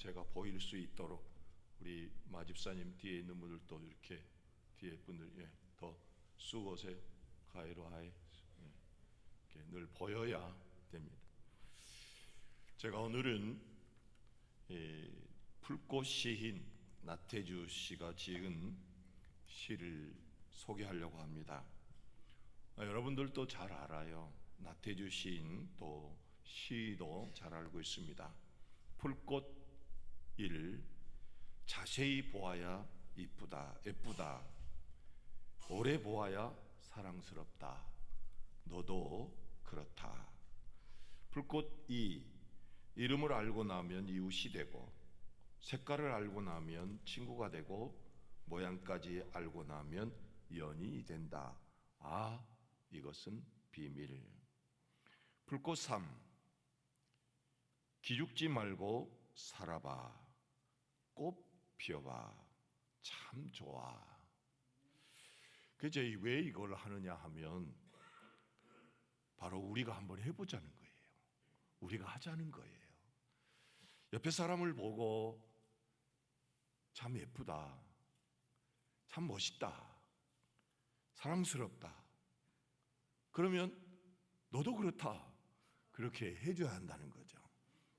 제가 보일 수 있도록 우리 마집사님 뒤에 있는 분들도 이렇게 뒤에 분들 더 수곳에 가이로하에 이렇게 늘 보여야 됩니다. 제가 오늘은 풀꽃 시인 나태주 씨가 지은 시를 소개하려고 합니다. 여러분들도 잘 알아요. 나태주 시인 또 시도 잘 알고 있습니다. 풀꽃을 자세히 보아야 이쁘다, 예쁘다. 오래 보아야 사랑스럽다. 너도 그렇다. 풀꽃이 이름을 알고 나면 이웃이 되고, 색깔을 알고 나면 친구가 되고, 모양까지 알고 나면 연인이 된다. 아, 이것은 비밀. 풀꽃 3. 기죽지 말고 살아봐. 꽃 피워봐. 참 좋아. 그저 왜 이걸 하느냐 하면 바로 우리가 한번 해보자는 거예요. 우리가 하자는 거예요. 옆에 사람을 보고 참 예쁘다, 참 멋있다, 사랑스럽다. 그러면 너도 그렇다. 그렇게 해줘야 한다는 거죠.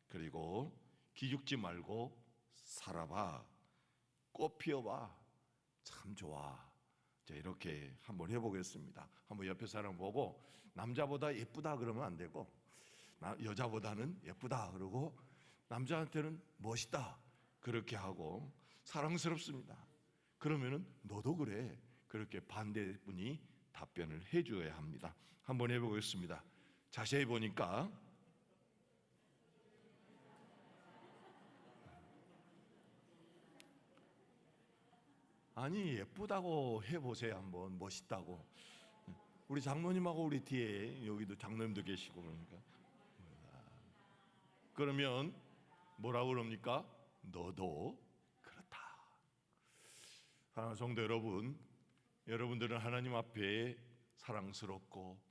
그리고 기죽지 말고 살아봐. 꽃 피워봐. 참 좋아. 자, 이렇게 한번 해보겠습니다. 한번 옆에 사람 보고 남자보다 예쁘다 그러면 안 되고, 여자보다는 예쁘다 그러고, 남자한테는 멋있다 그렇게 하고, 사랑스럽습니다 그러면은 너도 그래. 그렇게 반대분이 답변을 해줘야 합니다. 한번 해보겠습니다. 자세히 보니까 아니 예쁘다고 해보세요. 한번 멋있다고. 우리 장로님하고 우리 뒤에 여기도 장로님도 계시고 그러니까 그러면 뭐라고 그럽니까? 너도 그렇다. 사랑하는 성도 여러분, 여러분들은 하나님 앞에 사랑스럽고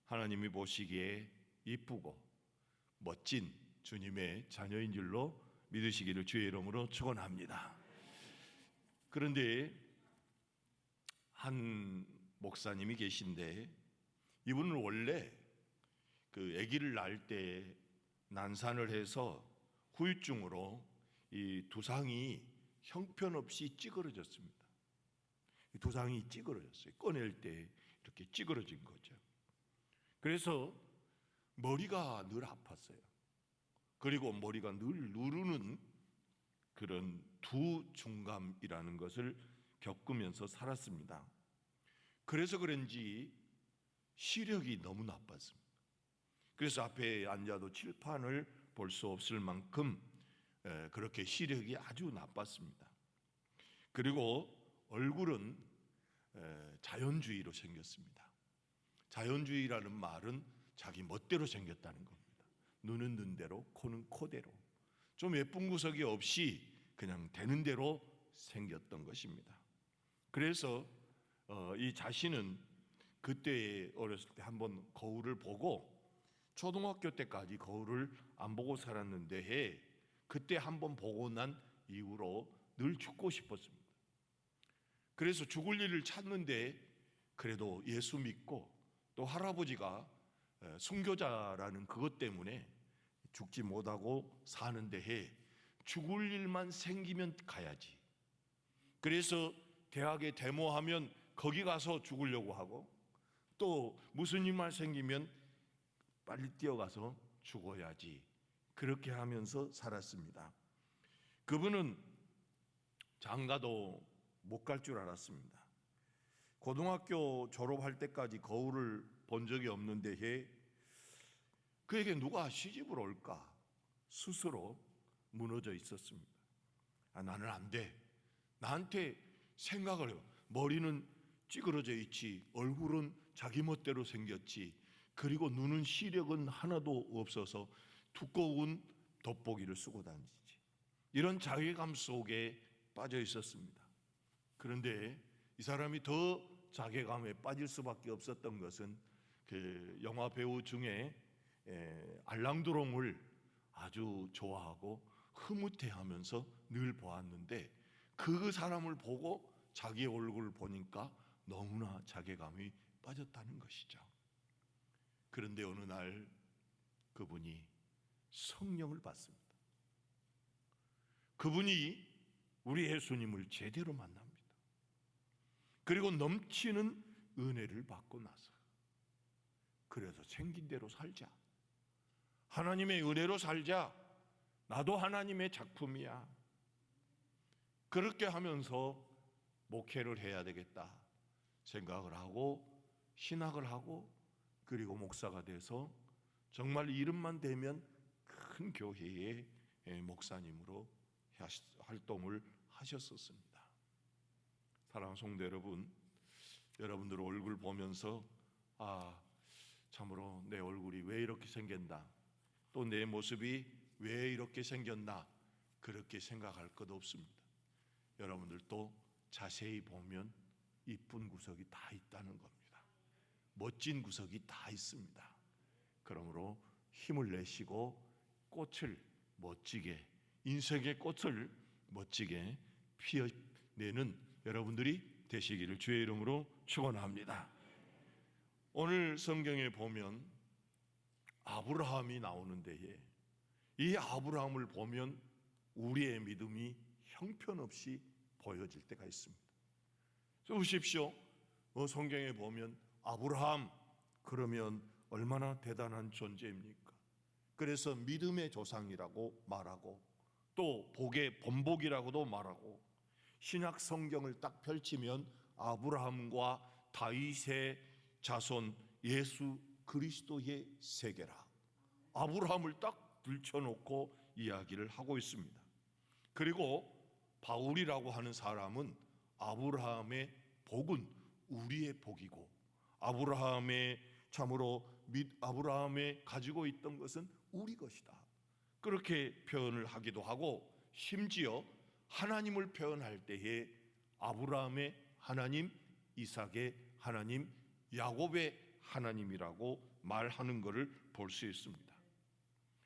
하나님이 보시기에 이쁘고 멋진 주님의 자녀인 줄로 믿으시기를 주의 이름으로 축원합니다. 그런데 한 목사님이 계신데, 이분은 원래 그 아기를 낳을 때 난산을 해서 후유증으로 이 두상이 형편없이 찌그러졌습니다. 이 두상이 찌그러졌어요. 꺼낼 때 이렇게 찌그러진 거죠. 그래서 머리가 늘 아팠어요. 그리고 머리가 늘 누르는 그런 두중감이라는 것을 겪으면서 살았습니다. 그래서 그런지 시력이 너무 나빴습니다. 그래서 앞에 앉아도 칠판을 볼 수 없을 만큼 그렇게 시력이 아주 나빴습니다. 그리고 얼굴은 자연주의로 생겼습니다. 자연주의라는 말은 자기 멋대로 생겼다는 겁니다. 눈은 눈대로, 코는 코대로, 좀 예쁜 구석이 없이 그냥 되는 대로 생겼던 것입니다. 그래서 이 자신은 그때 어렸을 때 한번 거울을 보고, 초등학교 때까지 거울을 안 보고 살았는데 그때 한번 보고 난 이후로 늘 죽고 싶었습니다. 그래서 죽을 일을 찾는데, 그래도 예수 믿고 또 할아버지가 순교자라는 그것 때문에 죽지 못하고 사는데 죽을 일만 생기면 가야지. 그래서 대학에 데모하면 거기 가서 죽으려고 하고, 또 무슨 일만 생기면 빨리 뛰어가서 죽어야지. 그렇게 하면서 살았습니다. 그분은 장가도 못 갈 줄 알았습니다. 고등학교 졸업할 때까지 거울을 본 적이 없는데 그에게 누가 시집을 올까 스스로 무너져 있었습니다. 나는 안 돼. 나한테 생각을 해요. 머리는 찌그러져 있지, 얼굴은 자기 멋대로 생겼지, 그리고 눈은 시력은 하나도 없어서 두꺼운 돋보기를 쓰고 다니지. 이런 자괴감 속에 빠져 있었습니다. 그런데 이 사람이 더 자괴감에 빠질 수밖에 없었던 것은 그 영화 배우 중에 알랑드롱을 아주 좋아하고 흐뭇해하면서 늘 보았는데 그 사람을 보고 자기 얼굴을 보니까 너무나 자괴감이 빠졌다는 것이죠. 그런데 어느 날 그분이 성령을 받습니다. 그분이 우리 예수님을 제대로 만납니다. 그리고 넘치는 은혜를 받고 나서 그래서 생긴 대로 살자, 하나님의 은혜로 살자, 나도 하나님의 작품이야, 그렇게 하면서 목회를 해야 되겠다 생각을 하고 신학을 하고 그리고 목사가 돼서 정말 이름만 되면 큰 교회의 목사님으로 활동을 하셨었습니다. 사랑하는 성도 여러분, 여러분들 얼굴 보면서 참으로 내 얼굴이 왜 이렇게 생겼나, 또 내 모습이 왜 이렇게 생겼나, 그렇게 생각할 것 없습니다. 여러분들도 자세히 보면 이쁜 구석이 다 있다는 겁니다. 멋진 구석이 다 있습니다. 그러므로 힘을 내시고 꽃을 멋지게, 인생의 꽃을 멋지게 피워내는 여러분들이 되시기를 주의 이름으로 축원합니다. 오늘 성경에 보면 아브라함이 나오는데 이 아브라함을 보면 우리의 믿음이 형편없이 보여질 때가 있습니다. 보십시오. 성경에 보면 아브라함 그러면 얼마나 대단한 존재입니까? 그래서 믿음의 조상이라고 말하고 또 복의 본복이라고도 말하고, 신약 성경을 딱 펼치면 아브라함과 다윗의 자손 예수 그리스도의 세계라, 아브라함을 딱 들쳐놓고 이야기를 하고 있습니다. 그리고 바울이라고 하는 사람은 아브라함의 복은 우리의 복이고, 아브라함의 참으로 아브라함의 가지고 있던 것은 우리 것이다, 그렇게 표현을 하기도 하고, 심지어 하나님을 표현할 때에 아브라함의 하나님, 이삭의 하나님, 야곱의 하나님이라고 말하는 것을 볼 수 있습니다.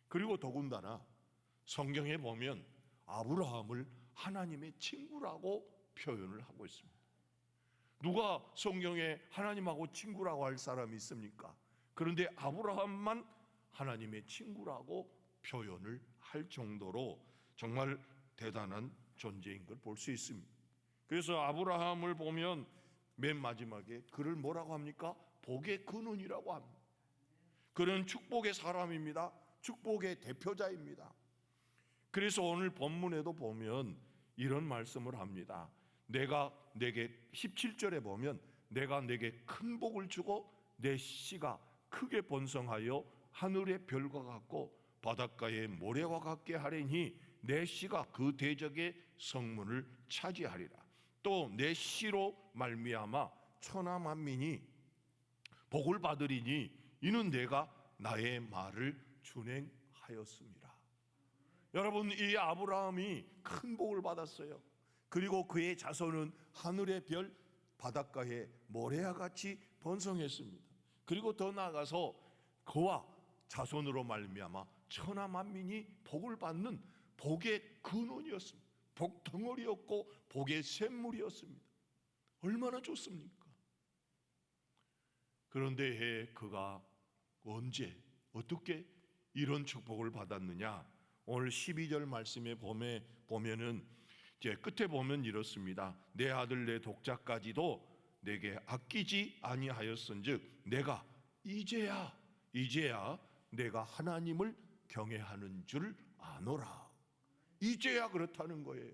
그리고 더군다나 성경에 보면 아브라함을 하나님의 친구라고 표현을 하고 있습니다. 누가 성경에 하나님하고 친구라고 할 사람이 있습니까? 그런데 아브라함만 하나님의 친구라고 표현을 할 정도로 정말 대단한 존재인 걸 볼 수 있습니다. 그래서 아브라함을 보면 맨 마지막에 그를 뭐라고 합니까? 복의 근원이라고 합니다. 그는 축복의 사람입니다. 축복의 대표자입니다. 그래서 오늘 본문에도 보면 이런 말씀을 합니다. 내가 내게 17절에 보면 내가 내게 큰 복을 주고 내 씨가 크게 번성하여 하늘의 별과 같고 바닷가의 모래와 같게 하리니 내 씨가 그 대적의 성문을 차지하리라. 또 내 씨로 말미암아 천하 만민이 복을 받으리니 이는 내가 나의 말을 준행하였습니다. 여러분, 이 아브라함이 큰 복을 받았어요. 그리고 그의 자손은 하늘의 별, 바닷가의 모래와 같이 번성했습니다. 그리고 더 나아가서 그와 자손으로 말미암아 천하 만민이 복을 받는 복의 근원이었습니다. 복 덩어리였고 복의 샘물이었습니다. 얼마나 좋습니까? 그런데 그가 언제 어떻게 이런 축복을 받았느냐? 오늘 12절 말씀에 보면은 이제 끝에 보면 이렇습니다. 내 아들 내 독자까지도 내게 아끼지 아니하였은즉 내가 이제야 내가 하나님을 경외하는 줄 아노라. 이제야 그렇다는 거예요.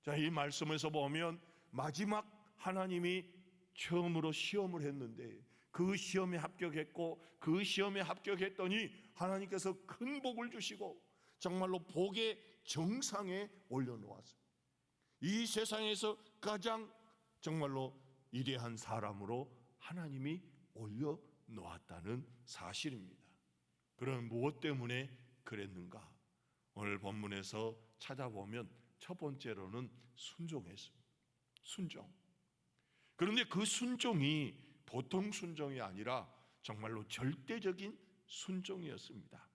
자, 이 말씀에서 보면 마지막 하나님이 처음으로 시험을 했는데 그 시험에 합격했고, 그 시험에 합격했더니 하나님께서 큰 복을 주시고 정말로 복의 정상에 올려놓았습니다. 이 세상에서 가장 정말로 위대한 사람으로 하나님이 올려놓았다는 사실입니다. 그럼 무엇 때문에 그랬는가? 오늘 본문에서 찾아보면 첫 번째로는 순종했습니다. 순종. 그런데 그 순종이 보통 순종이 아니라 정말로 절대적인 순종이었습니다.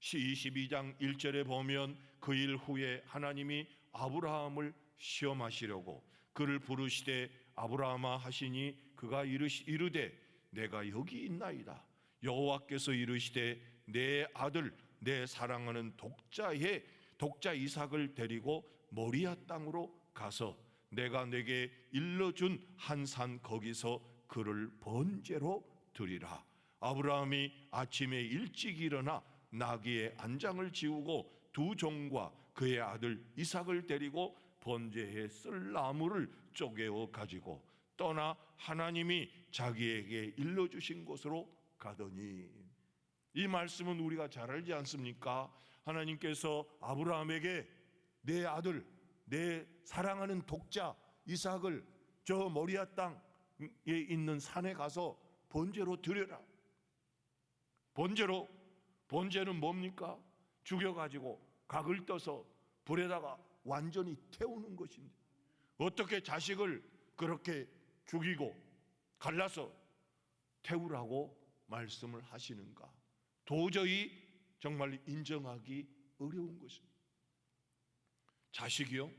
22장 1절에 보면 그 일 후에 하나님이 아브라함을 시험하시려고 그를 부르시되 아브라함아 하시니 그가 이르되 내가 여기 있나이다. 여호와께서 이르시되 내 아들 내 사랑하는 독자 이삭을 데리고 모리아 땅으로 가서 내가 내게 일러준 한 산 거기서 그를 번제로 드리라. 아브라함이 아침에 일찍 일어나 나귀의 안장을 지우고 두 종과 그의 아들 이삭을 데리고 번제에 쓸 나무를 쪼개어 가지고 떠나 하나님이 자기에게 일러주신 곳으로 가더니, 이 말씀은 우리가 잘 알지 않습니까? 하나님께서 아브라함에게 내 아들 내 사랑하는 독자 이삭을 저 모리아 땅에 있는 산에 가서 번제로 드려라. 번제는 뭡니까? 죽여가지고 각을 떠서 불에다가 완전히 태우는 것입니다. 어떻게 자식을 그렇게 죽이고 갈라서 태우라고 말씀을 하시는가? 도저히 정말 인정하기 어려운 것입니다. 자식이요?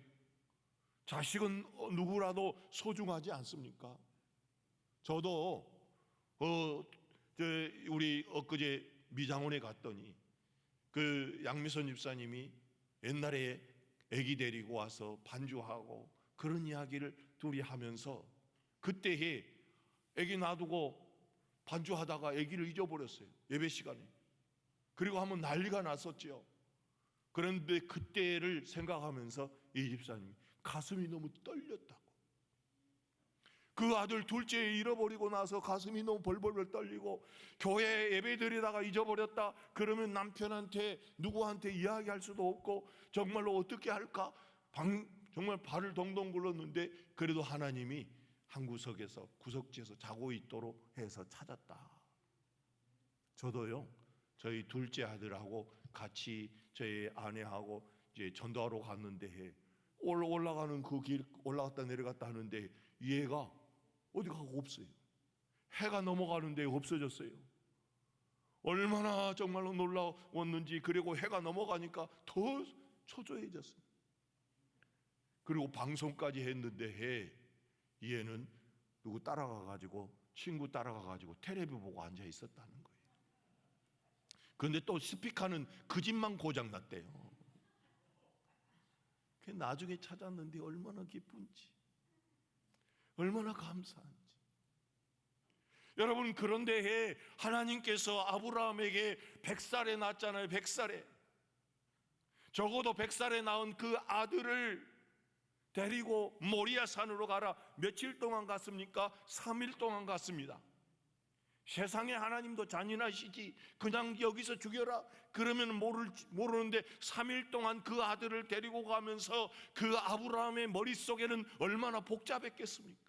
자식은 누구라도 소중하지 않습니까? 저도 우리 엊그제 미장원에 갔더니 그 양미선 집사님이 옛날에 아기 데리고 와서 반주하고 그런 이야기를 둘이 하면서 그때에 아기 놔두고 반주하다가 아기를 잊어버렸어요. 예배 시간에. 그리고 한번 난리가 났었지요. 그런데 그때를 생각하면서 이 집사님이 가슴이 너무 떨렸다고. 그 아들 둘째 잃어버리고 나서 가슴이 너무 벌벌 떨리고 교회 예배 드리다가 잊어버렸다 그러면 남편한테 누구한테 이야기할 수도 없고 정말로 어떻게 할까 정말 발을 동동 굴렀는데 그래도 하나님이 한 구석에서 구석지에서 자고 있도록 해서 찾았다. 저도요 저희 둘째 아들하고 같이 저희 아내하고 이제 전도하러 갔는데 올라가는 그 길 올라갔다 내려갔다 하는데 얘가 어디 가고 없어요. 해가 넘어가는데 없어졌어요. 얼마나 정말로 놀라웠는지. 그리고 해가 넘어가니까 더 초조해졌어요. 그리고 방송까지 했는데 얘는 누구 따라가가지고 친구 따라가가지고 텔레비 보고 앉아 있었다는 거예요. 그런데 또 스피커는 그 집만 고장났대요. 나중에 찾았는데 얼마나 기쁜지, 얼마나 감사한지. 여러분, 그런데 하나님께서 아브라함에게 100살에 낳았잖아요. 100살에 적어도 100살에 낳은 그 아들을 데리고 모리아 산으로 가라. 며칠 동안 갔습니까? 3일 동안 갔습니다. 세상에 하나님도 잔인하시지 그냥 여기서 죽여라 그러면 모르는데 3일 동안 그 아들을 데리고 가면서 그 아브라함의 머릿속에는 얼마나 복잡했겠습니까?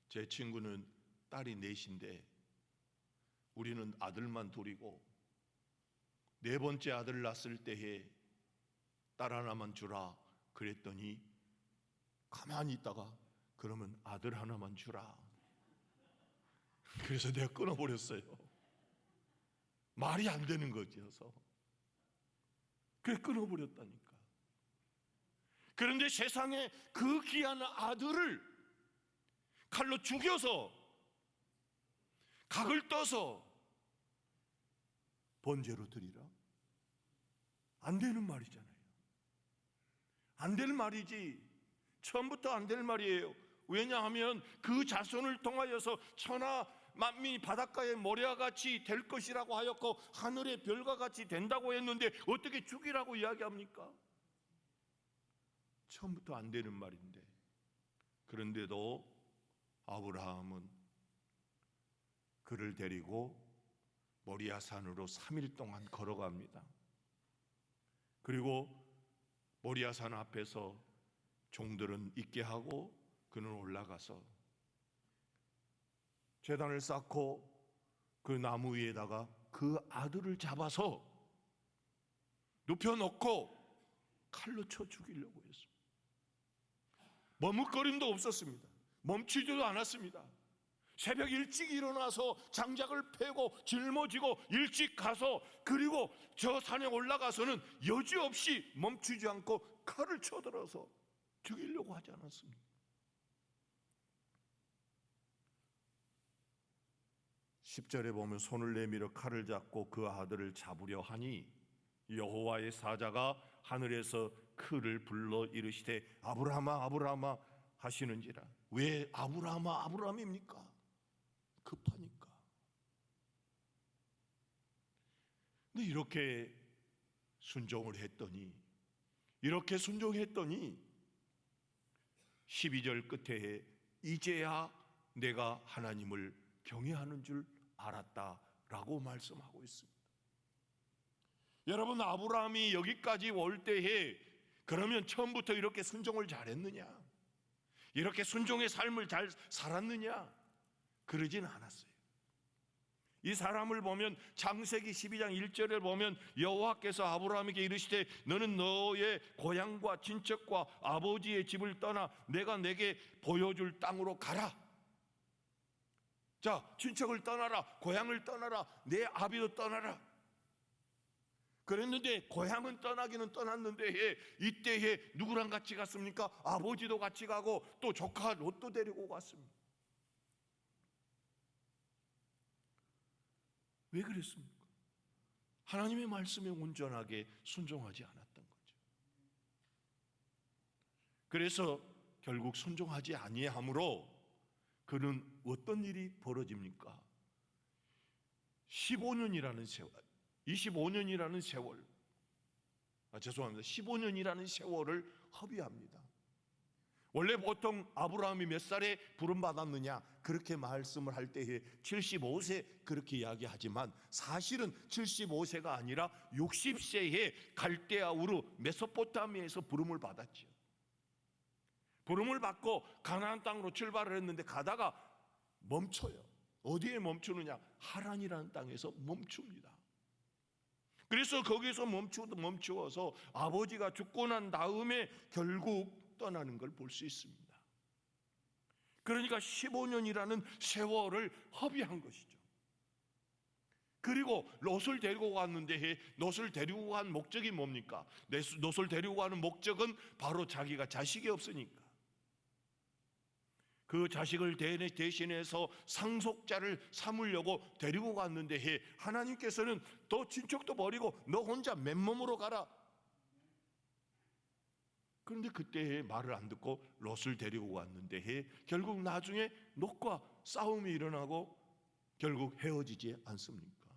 제 친구는 딸이 넷인데 우리는 아들만 둘이고 네 번째 아들 낳았을 때에 딸 하나만 주라 그랬더니 가만히 있다가 그러면 아들 하나만 주라. 그래서 내가 끊어버렸어요. 말이 안 되는 거지여서. 그래 끊어버렸다니까. 그런데 세상에 그 귀한 아들을 칼로 죽여서 각을 떠서 번제로 드리라? 안 되는 말이잖아요. 안 될 말이지. 처음부터 안 될 말이에요. 왜냐하면 그 자손을 통하여서 천하 만민이 바닷가의 모래같이 될 것이라고 하였고 하늘의 별과 같이 된다고 했는데 어떻게 죽이라고 이야기합니까? 처음부터 안 되는 말인데. 그런데도 아브라함은 그를 데리고 모리아 산으로 3일 동안 걸어갑니다. 그리고 모리아 산 앞에서 종들은 있게 하고 그는 올라가서 제단을 쌓고 그 나무 위에다가 그 아들을 잡아서 눕혀놓고 칼로 쳐 죽이려고 했습니다. 머뭇거림도 없었습니다. 멈추지도 않았습니다. 새벽 일찍 일어나서 장작을 패고 짊어지고 일찍 가서 그리고 저 산에 올라가서는 여지없이 멈추지 않고 칼을 쳐들어서 죽이려고 하지 않았습니다. 10절에 보면 손을 내밀어 칼을 잡고 그 아들을 잡으려 하니 여호와의 사자가 하늘에서 그를 불러 이르시되 아브라함아 아브라함아 하시는지라. 왜 아브라함아 아브라함입니까? 급하니까. 근데 이렇게 순종을 했더니, 이렇게 순종했더니 12절 끝에 이제야 내가 하나님을 경외하는 줄 알았다라고 말씀하고 있습니다. 여러분, 아브라함이 여기까지 올 때에 그러면 처음부터 이렇게 순종을 잘했느냐? 이렇게 순종의 삶을 잘 살았느냐? 그러진 않았어요. 이 사람을 보면 창세기 12장 1절에 보면 여호와께서 아브라함에게 이르시되 너는 너의 고향과 친척과 아버지의 집을 떠나 내가 내게 보여줄 땅으로 가라. 자, 친척을 떠나라, 고향을 떠나라, 내 아비도 떠나라. 그랬는데 고향은 떠나기는 떠났는데 이때에 누구랑 같이 갔습니까? 아버지도 같이 가고 또 조카 롯도 데리고 갔습니다. 왜 그랬습니까? 하나님의 말씀에 온전하게 순종하지 않았던 거죠. 그래서 결국 순종하지 아니함으로 그는 어떤 일이 벌어집니까? 15년이라는 세월, 25년이라는 세월, 죄송합니다. 15년이라는 세월을 허비합니다. 원래 보통 아브라함이 몇 살에 부름받았느냐 그렇게 말씀을 할 때에 75세 그렇게 이야기하지만 사실은 75세가 아니라 60세에 갈대아 우르 메소포타미아에서 부름을 받았지요. 부름을 받고 가나안 땅으로 출발을 했는데 가다가 멈춰요. 어디에 멈추느냐? 하란이라는 땅에서 멈춥니다. 그래서 거기서 멈추어서 아버지가 죽고 난 다음에 결국 떠나는 걸 볼 수 있습니다. 그러니까 15년이라는 세월을 허비한 것이죠. 그리고 롯을 데리고 갔는데 롯을 데리고 간 목적이 뭡니까? 롯을 데리고 가는 목적은 바로 자기가 자식이 없으니까 그 자식을 대신해서 상속자를 삼으려고 데리고 갔는데 하나님께서는 또 친척도 버리고 너 혼자 맨몸으로 가라. 그런데 그때 말을 안 듣고 롯을 데리고 갔는데 결국 나중에 롯과 싸움이 일어나고 결국 헤어지지 않습니까?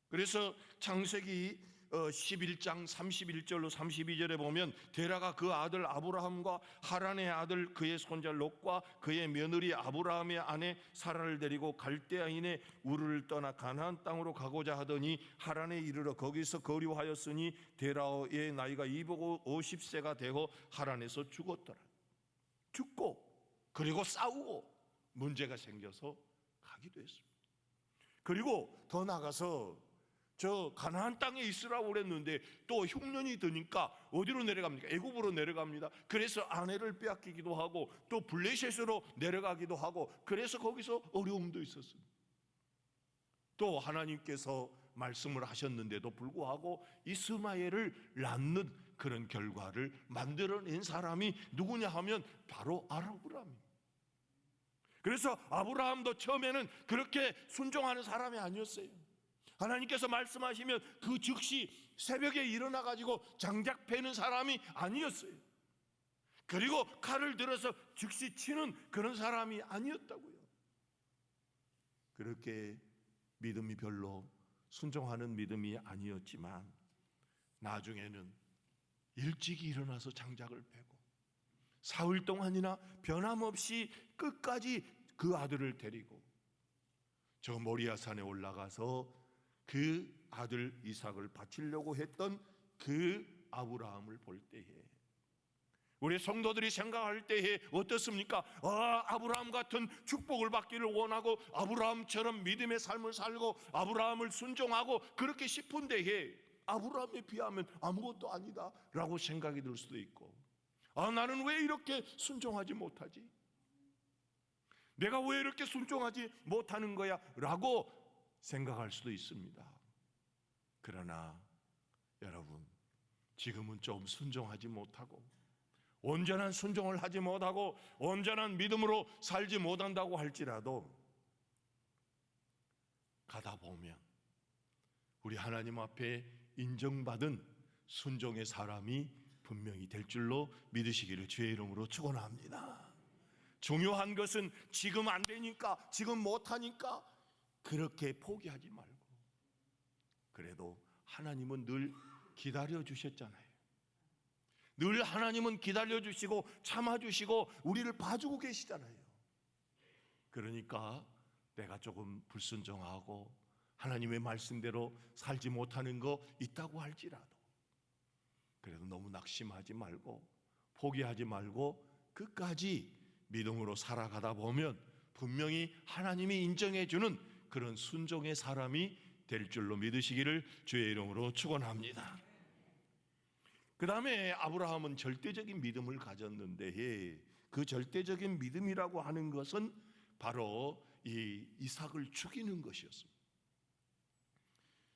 그래서 창세기 11장 31절로 32절에 보면 데라가 그 아들 아브라함과 하란의 아들 그의 손자 롯과 그의 며느리 아브라함의 아내 사라를 데리고 갈대아인의 우르를 떠나 가나안 땅으로 가고자 하더니 하란에 이르러 거기서 거류하였으니 데라의 나이가 250세가 되고 하란에서 죽었더라. 죽고 그리고 싸우고 문제가 생겨서 가기도 했습니다. 그리고 더 나가서 저 가나안 땅에 있으라고 그랬는데 또 흉년이 드니까 어디로 내려갑니까? 애굽으로 내려갑니다. 그래서 아내를 빼앗기기도 하고 또 블레셋으로 내려가기도 하고 그래서 거기서 어려움도 있었습니다. 또 하나님께서 말씀을 하셨는데도 불구하고 이스마엘을 낳는 그런 결과를 만들어낸 사람이 누구냐 하면 바로 아브라함입니다. 그래서 아브라함도 처음에는 그렇게 순종하는 사람이 아니었어요. 하나님께서 말씀하시면 그 즉시 새벽에 일어나 가지고 장작 패는 사람이 아니었어요. 그리고 칼을 들어서 즉시 치는 그런 사람이 아니었다고요. 그렇게 믿음이 별로 순종하는 믿음이 아니었지만 나중에는 일찍이 일어나서 장작을 패고 사흘 동안이나 변함없이 끝까지 그 아들을 데리고 저 모리아산에 올라가서 그 아들 이삭을 바치려고 했던 그 아브라함을 볼 때에 우리 성도들이 생각할 때에 어떻습니까? 아브라함 같은 축복을 받기를 원하고 아브라함처럼 믿음의 삶을 살고 아브라함을 순종하고 그렇게 싶은 데에 아브라함에 비하면 아무것도 아니다 라고 생각이 들 수도 있고 나는 왜 이렇게 순종하지 못하지? 내가 왜 이렇게 순종하지 못하는 거야? 라고 생각할 수도 있습니다. 그러나 여러분, 지금은 좀 순종하지 못하고, 온전한 순종을 하지 못하고 온전한 믿음으로 살지 못한다고 할지라도 가다 보면 우리 하나님 앞에 인정받은 순종의 사람이 분명히 될 줄로 믿으시기를 주의 이름으로 축원합니다. 중요한 것은 지금 안 되니까, 지금 못하니까 그렇게 포기하지 말고, 그래도 하나님은 늘 기다려 주셨잖아요. 늘 하나님은 기다려 주시고 참아 주시고 우리를 봐주고 계시잖아요. 그러니까 내가 조금 불순종하고 하나님의 말씀대로 살지 못하는 거 있다고 할지라도 그래도 너무 낙심하지 말고 포기하지 말고 끝까지 믿음으로 살아가다 보면 분명히 하나님이 인정해 주는 그런 순종의 사람이 될 줄로 믿으시기를 주의 이름으로 축원합니다. 그 다음에 아브라함은 절대적인 믿음을 가졌는데, 그 절대적인 믿음이라고 하는 것은 바로 이 이삭을 죽이는 것이었습니다.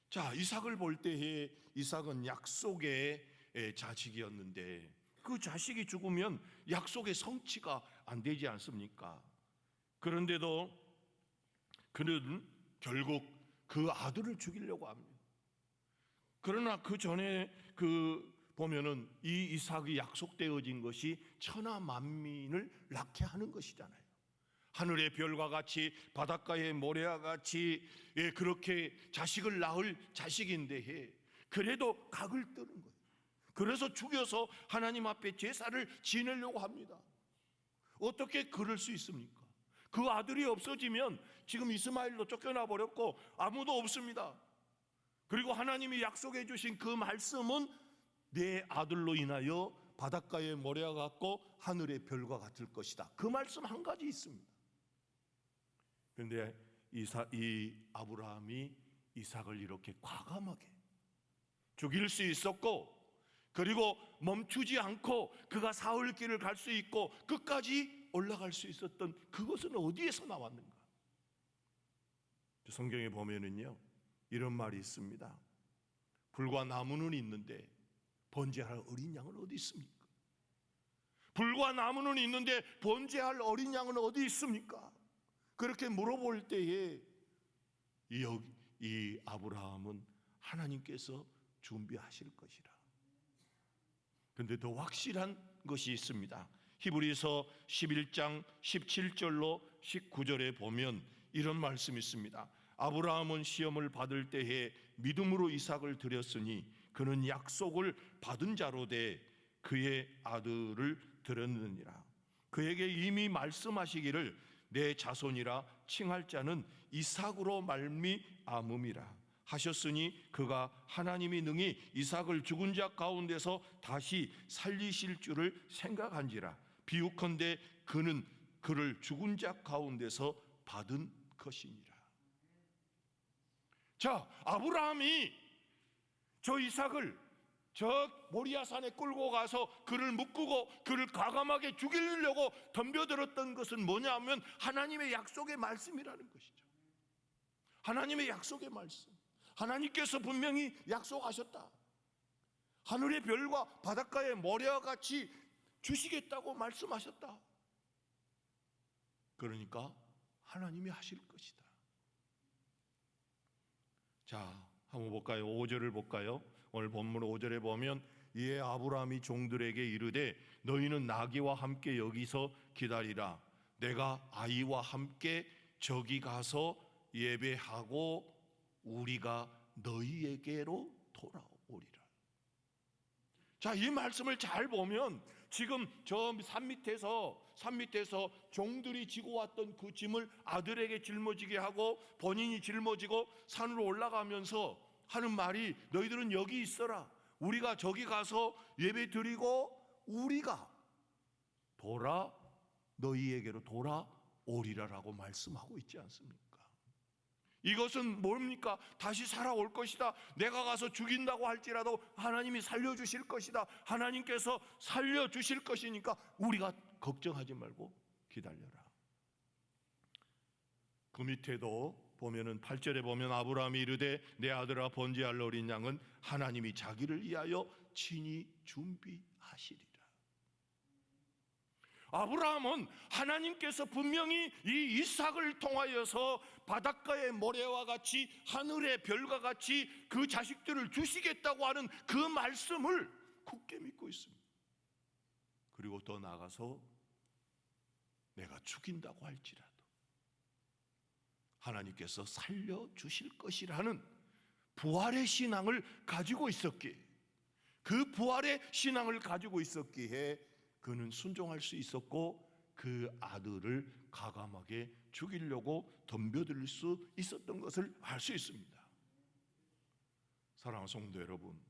자, 이삭을 볼 때에 이삭은 약속의 자식이었는데 그 자식이 죽으면 약속의 성취가 안 되지 않습니까? 그런데도 그는 결국 그 아들을 죽이려고 합니다. 그러나 그 전에 보면은 이 이삭이 약속되어진 것이 천하 만민을 낳게 하는 것이잖아요. 하늘의 별과 같이 바닷가의 모래와 같이 그렇게 자식을 낳을 자식인데 그래도 각을 뜨는 거예요. 그래서 죽여서 하나님 앞에 제사를 지내려고 합니다. 어떻게 그럴 수 있습니까? 그 아들이 없어지면 지금 이스마엘도 쫓겨나 버렸고 아무도 없습니다. 그리고 하나님이 약속해 주신 그 말씀은 내 아들로 인하여 바닷가의 모래와 같고 하늘의 별과 같을 것이다. 그 말씀 한 가지 있습니다. 그런데 이 아브라함이 이삭을 이렇게 과감하게 죽일 수 있었고, 그리고 멈추지 않고 그가 사흘 길을 갈 수 있고 끝까지 올라갈 수 있었던 그것은 어디에서 나왔는가? 성경에 보면은요 이런 말이 있습니다. 불과 나무는 있는데 번제할 어린 양은 어디 있습니까? 불과 나무는 있는데 번제할 어린 양은 어디 있습니까? 그렇게 물어볼 때에 이 아브라함은 하나님께서 준비하실 것이라. 그런데 더 확실한 것이 있습니다. 히브리서 11장 17절로 19절에 보면 이런 말씀이 있습니다. 아브라함은 시험을 받을 때에 믿음으로 이삭을 드렸으니 그는 약속을 받은 자로 돼 그의 아들을 드렸느니라. 그에게 이미 말씀하시기를 내 자손이라 칭할 자는 이삭으로 말미암음이라 하셨으니 그가 하나님이 능히 이삭을 죽은 자 가운데서 다시 살리실 줄을 생각한지라. 비유컨대 그는 그를 죽은 자 가운데서 받은 것이니라. 자, 아브라함이 저 이삭을 저 모리아산에 끌고 가서 그를 묶고 그를 과감하게 죽이려고 덤벼들었던 것은 뭐냐면 하나님의 약속의 말씀이라는 것이죠. 하나님의 약속의 말씀. 하나님께서 분명히 약속하셨다. 하늘의 별과 바닷가의 모래와 같이 주시겠다고 말씀하셨다. 그러니까 하나님이 하실 것이다. 자, 한번 볼까요? 5절을 볼까요? 오늘 본문 5절에 보면 이에 아브라함이 종들에게 이르되 너희는 나귀와 함께 여기서 기다리라. 내가 아이와 함께 저기 가서 예배하고 우리가 너희에게로 돌아오리라. 자, 이 말씀을 잘 보면 지금 저 산 밑에서 종들이 지고 왔던 그 짐을 아들에게 짊어지게 하고 본인이 짊어지고 산으로 올라가면서 하는 말이 너희들은 여기 있어라. 우리가 저기 가서 예배 드리고 우리가 너희에게로 돌아오리라라고 말씀하고 있지 않습니까? 이것은 뭡니까? 다시 살아올 것이다. 내가 가서 죽인다고 할지라도 하나님이 살려주실 것이다. 하나님께서 살려주실 것이니까 우리가 걱정하지 말고 기다려라. 그 밑에도 보면은 8절에 보면 아브라함이 이르되 내 아들아 번제할 어린 양은 하나님이 자기를 위하여 친히 준비하시리라. 아브라함은 하나님께서 분명히 이 이삭을 통하여서 바닷가의 모래와 같이 하늘의 별과 같이 그 자식들을 주시겠다고 하는 그 말씀을 굳게 믿고 있습니다. 그리고 더 나아가서 내가 죽인다고 할지라도 하나님께서 살려주실 것이라는 부활의 신앙을 가지고 있었기에, 그 부활의 신앙을 가지고 있었기에 그는 순종할 수 있었고 그 아들을 가감하게 죽이려고 덤벼들 수 있었던 것을 알 수 있습니다. 사랑하는 성도 여러분,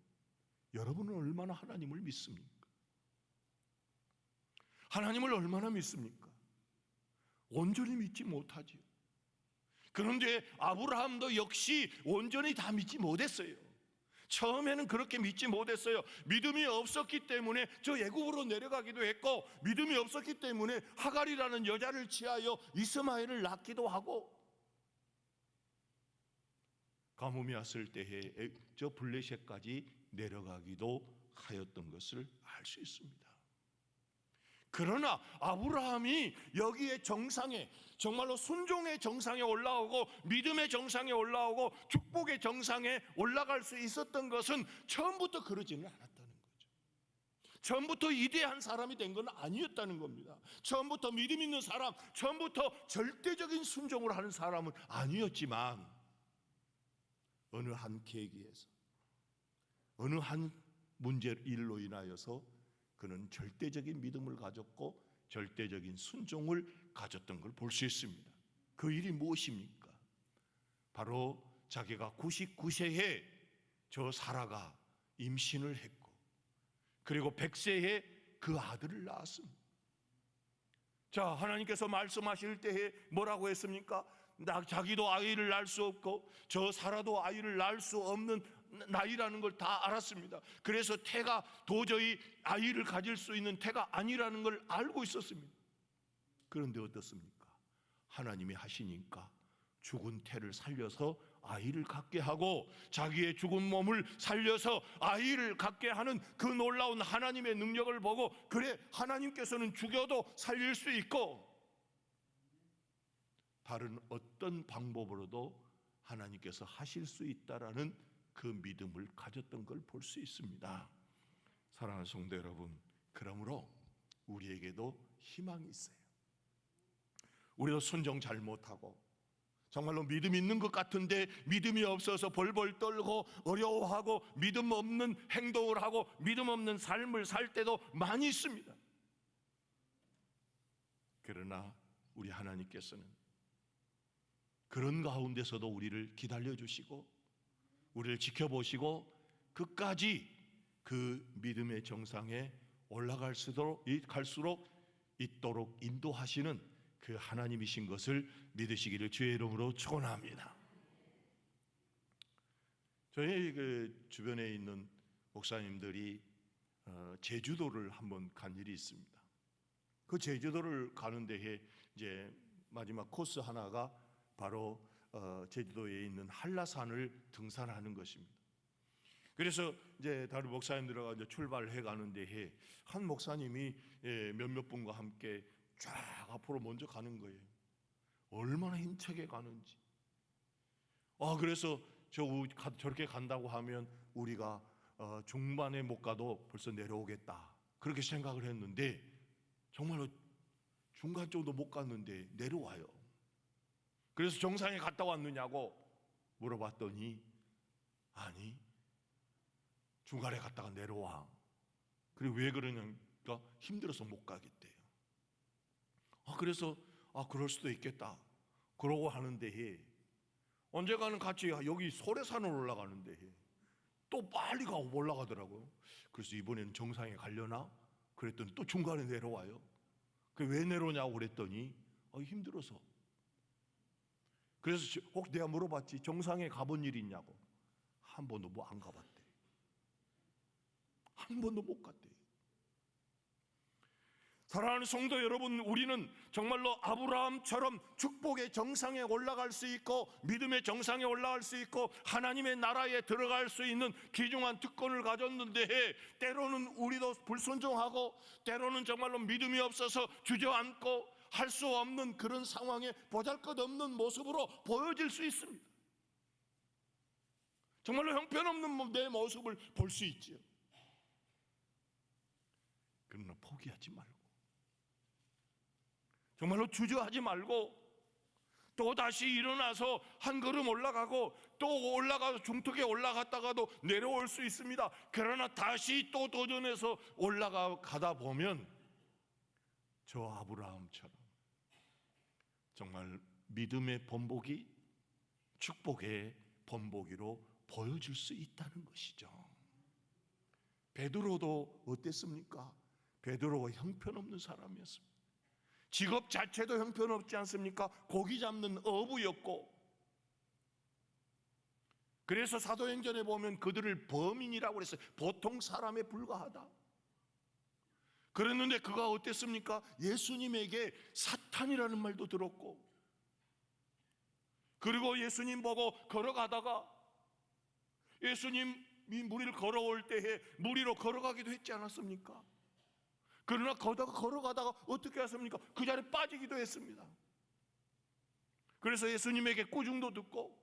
여러분은 얼마나 하나님을 믿습니까? 하나님을 얼마나 믿습니까? 온전히 믿지 못하지요. 그런데 아브라함도 역시 온전히 다 믿지 못했어요. 처음에는 그렇게 믿지 못했어요. 믿음이 없었기 때문에 저 애굽으로 내려가기도 했고, 믿음이 없었기 때문에 하갈이라는 여자를 취하여 이스마엘을 낳기도 하고, 가뭄이 왔을 때에 저 블레셋까지 내려가기도 하였던 것을 알 수 있습니다. 그러나 아브라함이 여기에 정상에, 정말로 순종의 정상에 올라오고 믿음의 정상에 올라오고 축복의 정상에 올라갈 수 있었던 것은 처음부터 그러지는 않았다는 거죠. 처음부터 위대한 사람이 된 건 아니었다는 겁니다. 처음부터 믿음 있는 사람, 처음부터 절대적인 순종을 하는 사람은 아니었지만 어느 한 계기에서, 어느 한 문제 일로 인하여서 그는 절대적인 믿음을 가졌고 절대적인 순종을 가졌던 걸 볼 수 있습니다. 그 일이 무엇입니까? 바로 자기가 99세에 저 사라가 임신을 했고, 그리고 100세에 그 아들을 낳았습니다. 자, 하나님께서 말씀하실 때에 뭐라고 했습니까? 자기도 아이를 낳을 수 없고 저 사라도 아이를 낳을 수 없는 나이라는 걸 다 알았습니다. 그래서 태가 도저히 아이를 가질 수 있는 태가 아니라는 걸 알고 있었습니다. 그런데 어떻습니까? 하나님이 하시니까 죽은 태를 살려서 아이를 갖게 하고, 자기의 죽은 몸을 살려서 아이를 갖게 하는 그 놀라운 하나님의 능력을 보고, 그래, 하나님께서는 죽여도 살릴 수 있고 다른 어떤 방법으로도 하나님께서 하실 수 있다라는 그 믿음을 가졌던 걸 볼 수 있습니다. 사랑하는 성도 여러분, 그러므로 우리에게도 희망이 있어요. 우리도 순종 잘 못하고 정말로 믿음 있는 것 같은데 믿음이 없어서 벌벌 떨고 어려워하고 믿음 없는 행동을 하고 믿음 없는 삶을 살 때도 많이 있습니다. 그러나 우리 하나님께서는 그런 가운데서도 우리를 기다려주시고 우리를 지켜보시고 끝까지 그 믿음의 정상에 올라갈수록 있도록 인도하시는 그 하나님이신 것을 믿으시기를 주의 이름으로 축원합니다. 저희 그 주변에 있는 목사님들이 제주도를 한번 간 일이 있습니다. 그 제주도를 가는 데에 이제 마지막 코스 하나가 바로 제주도에 있는 한라산을 등산하는 것입니다. 그래서 이제 다른 목사님들과 이제 출발을 해 가는 데에 한 목사님이 몇몇 분과 함께 쫙 앞으로 먼저 가는 거예요. 얼마나 힘차게 가는지. 그래서 저렇게 간다고 하면 우리가 중반에 못 가도 벌써 내려오겠다, 그렇게 생각을 했는데 정말로 중간 정도 못 갔는데 내려와요. 그래서 정상에 갔다 왔느냐고 물어봤더니 아니, 중간에 갔다가 내려와. 그리고 왜 그러냐니까 힘들어서 못 가겠대요. 그래서 그럴 수도 있겠다 그러고 하는데 언젠가는 같이 여기 소래산으로 올라가는데 또 빨리 가고 올라가더라고요. 그래서 이번에는 정상에 가려나 그랬더니 또 중간에 내려와요. 왜 내려오냐고 그랬더니 힘들어서. 그래서 혹 내가 물어봤지, 정상에 가본 일이 있냐고. 한 번도 뭐 안 가봤대. 한 번도 못 갔대. 사랑하는 성도 여러분, 우리는 정말로 아브라함처럼 축복의 정상에 올라갈 수 있고 믿음의 정상에 올라갈 수 있고 하나님의 나라에 들어갈 수 있는 귀중한 특권을 가졌는데, 때로는 우리도 불순종하고 때로는 정말로 믿음이 없어서 주저앉고 할 수 없는 그런 상황에 보잘것없는 모습으로 보여질 수 있습니다. 정말로 형편없는 내 모습을 볼 수 있지요. 그러나 포기하지 말고, 정말로 주저하지 말고 또 다시 일어나서 한 걸음 올라가고 또 올라가서 중턱에 올라갔다가도 내려올 수 있습니다. 그러나 다시 또 도전해서 올라가다 보면 저 아브라함처럼 정말 믿음의 번복이 축복의 번복이로 보여줄 수 있다는 것이죠. 베드로도 어땠습니까? 베드로가 형편없는 사람이었습니다. 직업 자체도 형편없지 않습니까? 고기 잡는 어부였고, 그래서 사도행전에 보면 그들을 범인이라고 그랬어요. 보통 사람에 불과하다. 그랬는데 그가 어땠습니까? 예수님에게 사탄이라는 말도 들었고, 그리고 예수님 보고 걸어가다가 예수님이 무리를 걸어올 때에 무리로 걸어가기도 했지 않았습니까? 그러나 걸어가다가 어떻게 했습니까? 그 자리에 빠지기도 했습니다. 그래서 예수님에게 꾸중도 듣고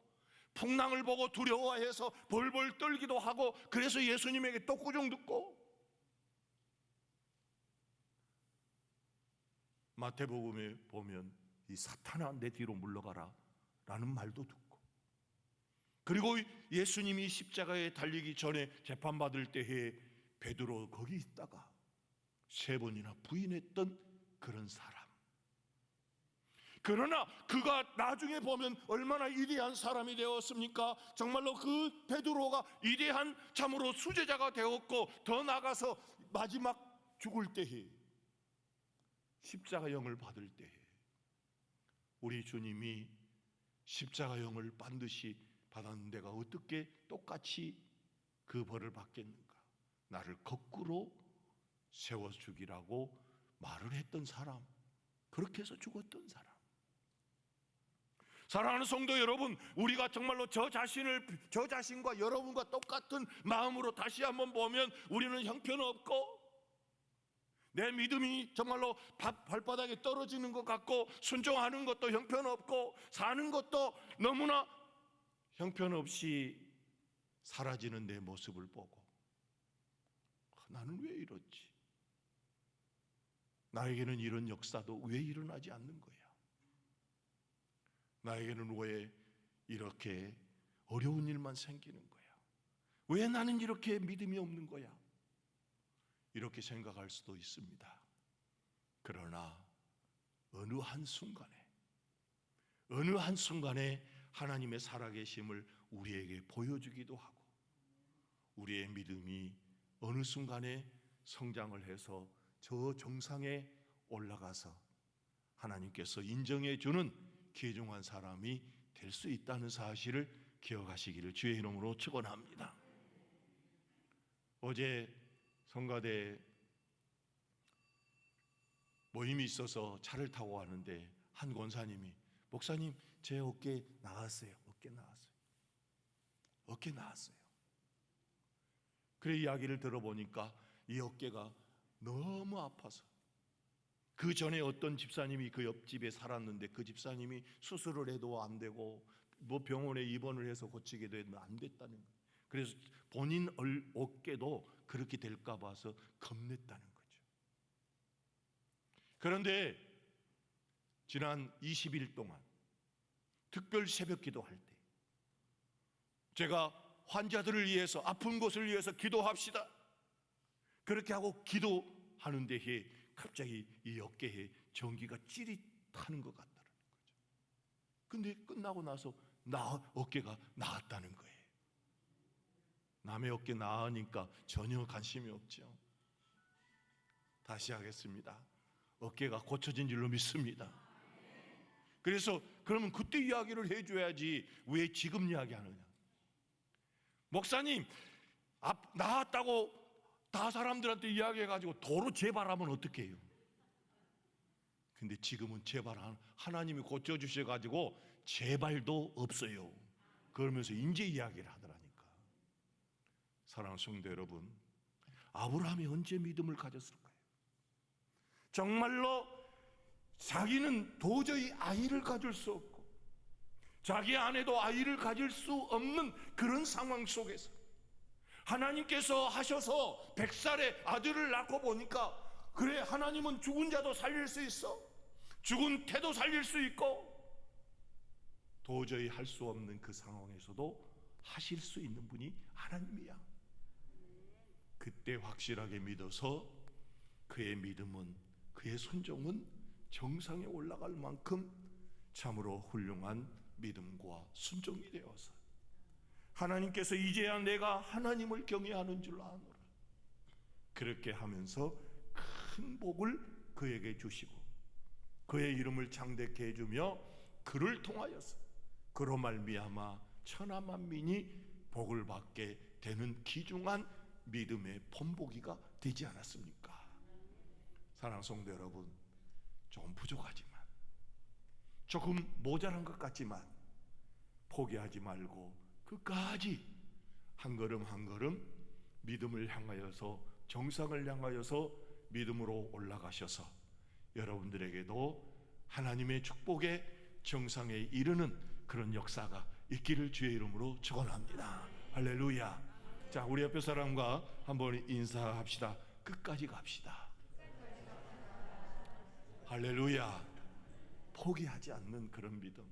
풍랑을 보고 두려워해서 벌벌 떨기도 하고, 그래서 예수님에게 또 꾸중 듣고, 마태복음에 보면 이 사탄아 내 뒤로 물러가라 라는 말도 듣고, 그리고 예수님이 십자가에 달리기 전에 재판받을 때에 베드로 거기 있다가 3번이나 부인했던 그런 사람. 그러나 그가 나중에 보면 얼마나 위대한 사람이 되었습니까? 정말로 그 베드로가 위대한 참으로 수제자가 되었고, 더 나아가서 마지막 죽을 때에 십자가형을 받을 때에 우리 주님이 십자가형을 반드시 받았는데 내가 어떻게 똑같이 그 벌을 받겠는가? 나를 거꾸로 세워 죽이라고 말을 했던 사람, 그렇게 해서 죽었던 사람. 사랑하는 성도 여러분, 우리가 정말로 저 자신과 여러분과 똑같은 마음으로 다시 한번 보면 우리는 형편없고, 내 믿음이 정말로 발바닥에 떨어지는 것 같고, 순종하는 것도 형편없고, 사는 것도 너무나 형편없이 사라지는 내 모습을 보고 나는 왜 이렇지? 나에게는 이런 역사도 왜 일어나지 않는 거야? 나에게는 왜 이렇게 어려운 일만 생기는 거야? 왜 나는 이렇게 믿음이 없는 거야? 이렇게 생각할 수도 있습니다. 그러나 어느 한순간에 하나님의 살아계심을 우리에게 보여주기도 하고, 우리의 믿음이 어느 순간에 성장을 해서 저 정상에 올라가서 하나님께서 인정해 주는 귀중한 사람이 될 수 있다는 사실을 기억하시기를 주의 이름으로 축원합니다. 어제 성가대 모임이 있어서 차를 타고 가는데 한 권사님이, 목사님 제 어깨 나왔어요. 어깨 나왔어요. 그래 이야기를 들어보니까 이 어깨가 너무 아파서, 그 전에 어떤 집사님이 그 옆집에 살았는데 그 집사님이 수술을 해도 안 되고 뭐 병원에 입원을 해서 고치기도 했는데 안 됐다는 거예요. 그래서 본인 어깨도 그렇게 될까 봐서 겁냈다는 거죠. 그런데 지난 20일 동안 특별 새벽 기도할 때 제가 환자들을 위해서, 아픈 곳을 위해서 기도합시다, 그렇게 하고 기도하는 데에 갑자기 이 어깨에 전기가 찌릿하는 것 같다는 거죠. 근데 끝나고 나서 어깨가 나았다는 거예요. 남의 어깨 나으니까 전혀 관심이 없죠. 다시 하겠습니다. 어깨가 고쳐진 줄로 믿습니다. 그래서 그러면 그때 이야기를 해줘야지 왜 지금 이야기하느냐. 목사님 나았다고 다 사람들한테 이야기해가지고 도로 재발하면 어떻게 해요? 근데 지금은 재발 하나님이 고쳐주셔가지고 재발도 없어요. 그러면서 인제 이야기를 하더라니까. 사랑하는 성도 여러분, 아브라함이 언제 믿음을 가졌을까요? 정말로 자기는 도저히 아이를 가질 수 없고 자기 아내도 아이를 가질 수 없는 그런 상황 속에서 하나님께서 하셔서 100살에 아들을 낳고 보니까 그래, 하나님은 죽은 자도 살릴 수 있어, 죽은 태도 살릴 수 있고, 도저히 할 수 없는 그 상황에서도 하실 수 있는 분이 하나님이야. 그때 확실하게 믿어서 그의 믿음은, 그의 순종은 정상에 올라갈 만큼 참으로 훌륭한 믿음과 순종이 되어서 하나님께서 이제야 내가 하나님을 경외하는 줄 아노라, 그렇게 하면서 큰 복을 그에게 주시고 그의 이름을 창대케 해주며 그를 통하여서 그로 말미암아 천하 만민이 복을 받게 되는 귀중한 믿음의 본보기가 되지 않았습니까? 사랑하는 성도 여러분, 좀 부족하지만, 조금 모자란 것 같지만 포기하지 말고 끝까지 한 걸음 한 걸음 믿음을 향하여서, 정상을 향하여서 믿음으로 올라가셔서 여러분들에게도 하나님의 축복의 정상에 이르는 그런 역사가 있기를 주의 이름으로 축원합니다. 할렐루야. 자, 우리 옆에 사람과 한번 인사합시다. 끝까지 갑시다. 할렐루야. 포기하지 않는 그런 믿음,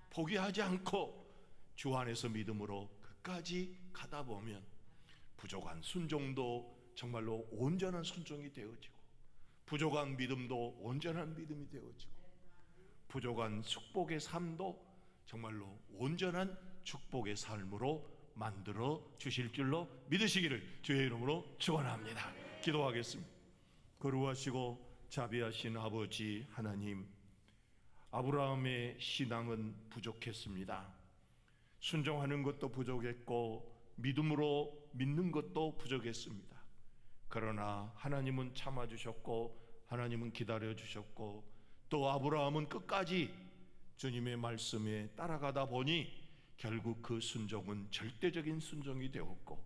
포기하지 않고 주 안에서 믿음으로 끝까지 가다 보면 부족한 순종도 정말로 온전한 순종이 되어지고, 부족한 믿음도 온전한 믿음이 되어지고, 부족한 축복의 삶도 정말로 온전한 축복의 삶으로 만들어 주실 줄로 믿으시기를 주의 이름으로 축원합니다. 기도하겠습니다. 거룩하시고 자비하신 아버지 하나님, 아브라함의 신앙은 부족했습니다. 순종하는 것도 부족했고 믿음으로 믿는 것도 부족했습니다. 그러나 하나님은 참아주셨고 하나님은 기다려주셨고 또 아브라함은 끝까지 주님의 말씀에 따라가다 보니 결국 그 순종은 절대적인 순종이 되었고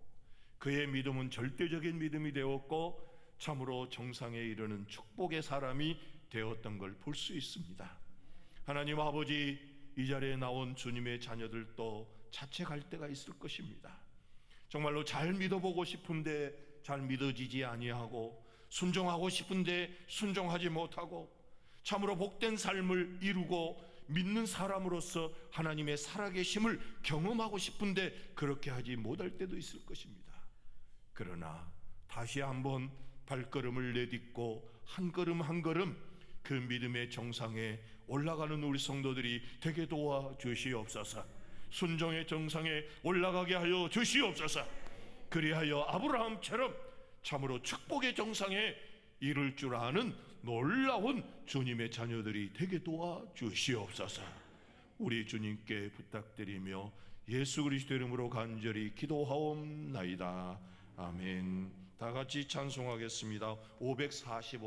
그의 믿음은 절대적인 믿음이 되었고 참으로 정상에 이르는 축복의 사람이 되었던 걸 볼 수 있습니다. 하나님 아버지, 이 자리에 나온 주님의 자녀들도 자책할 때가 있을 것입니다. 정말로 잘 믿어보고 싶은데 잘 믿어지지 아니하고, 순종하고 싶은데 순종하지 못하고, 참으로 복된 삶을 이루고 믿는 사람으로서 하나님의 살아계심을 경험하고 싶은데 그렇게 하지 못할 때도 있을 것입니다. 그러나 다시 한번 발걸음을 내딛고 한 걸음 한 걸음 그 믿음의 정상에 올라가는 우리 성도들이 되게 도와 주시옵소서. 순종의 정상에 올라가게 하여 주시옵소서. 그리하여 아브라함처럼 참으로 축복의 정상에 이를 줄 아는 놀라운 주님의 자녀들이 되게 도와 주시옵소서. 우리 주님께 부탁드리며 예수 그리스도 이름으로 간절히 기도하옵나이다. 아멘. 다 같이 찬송하겠습니다. 545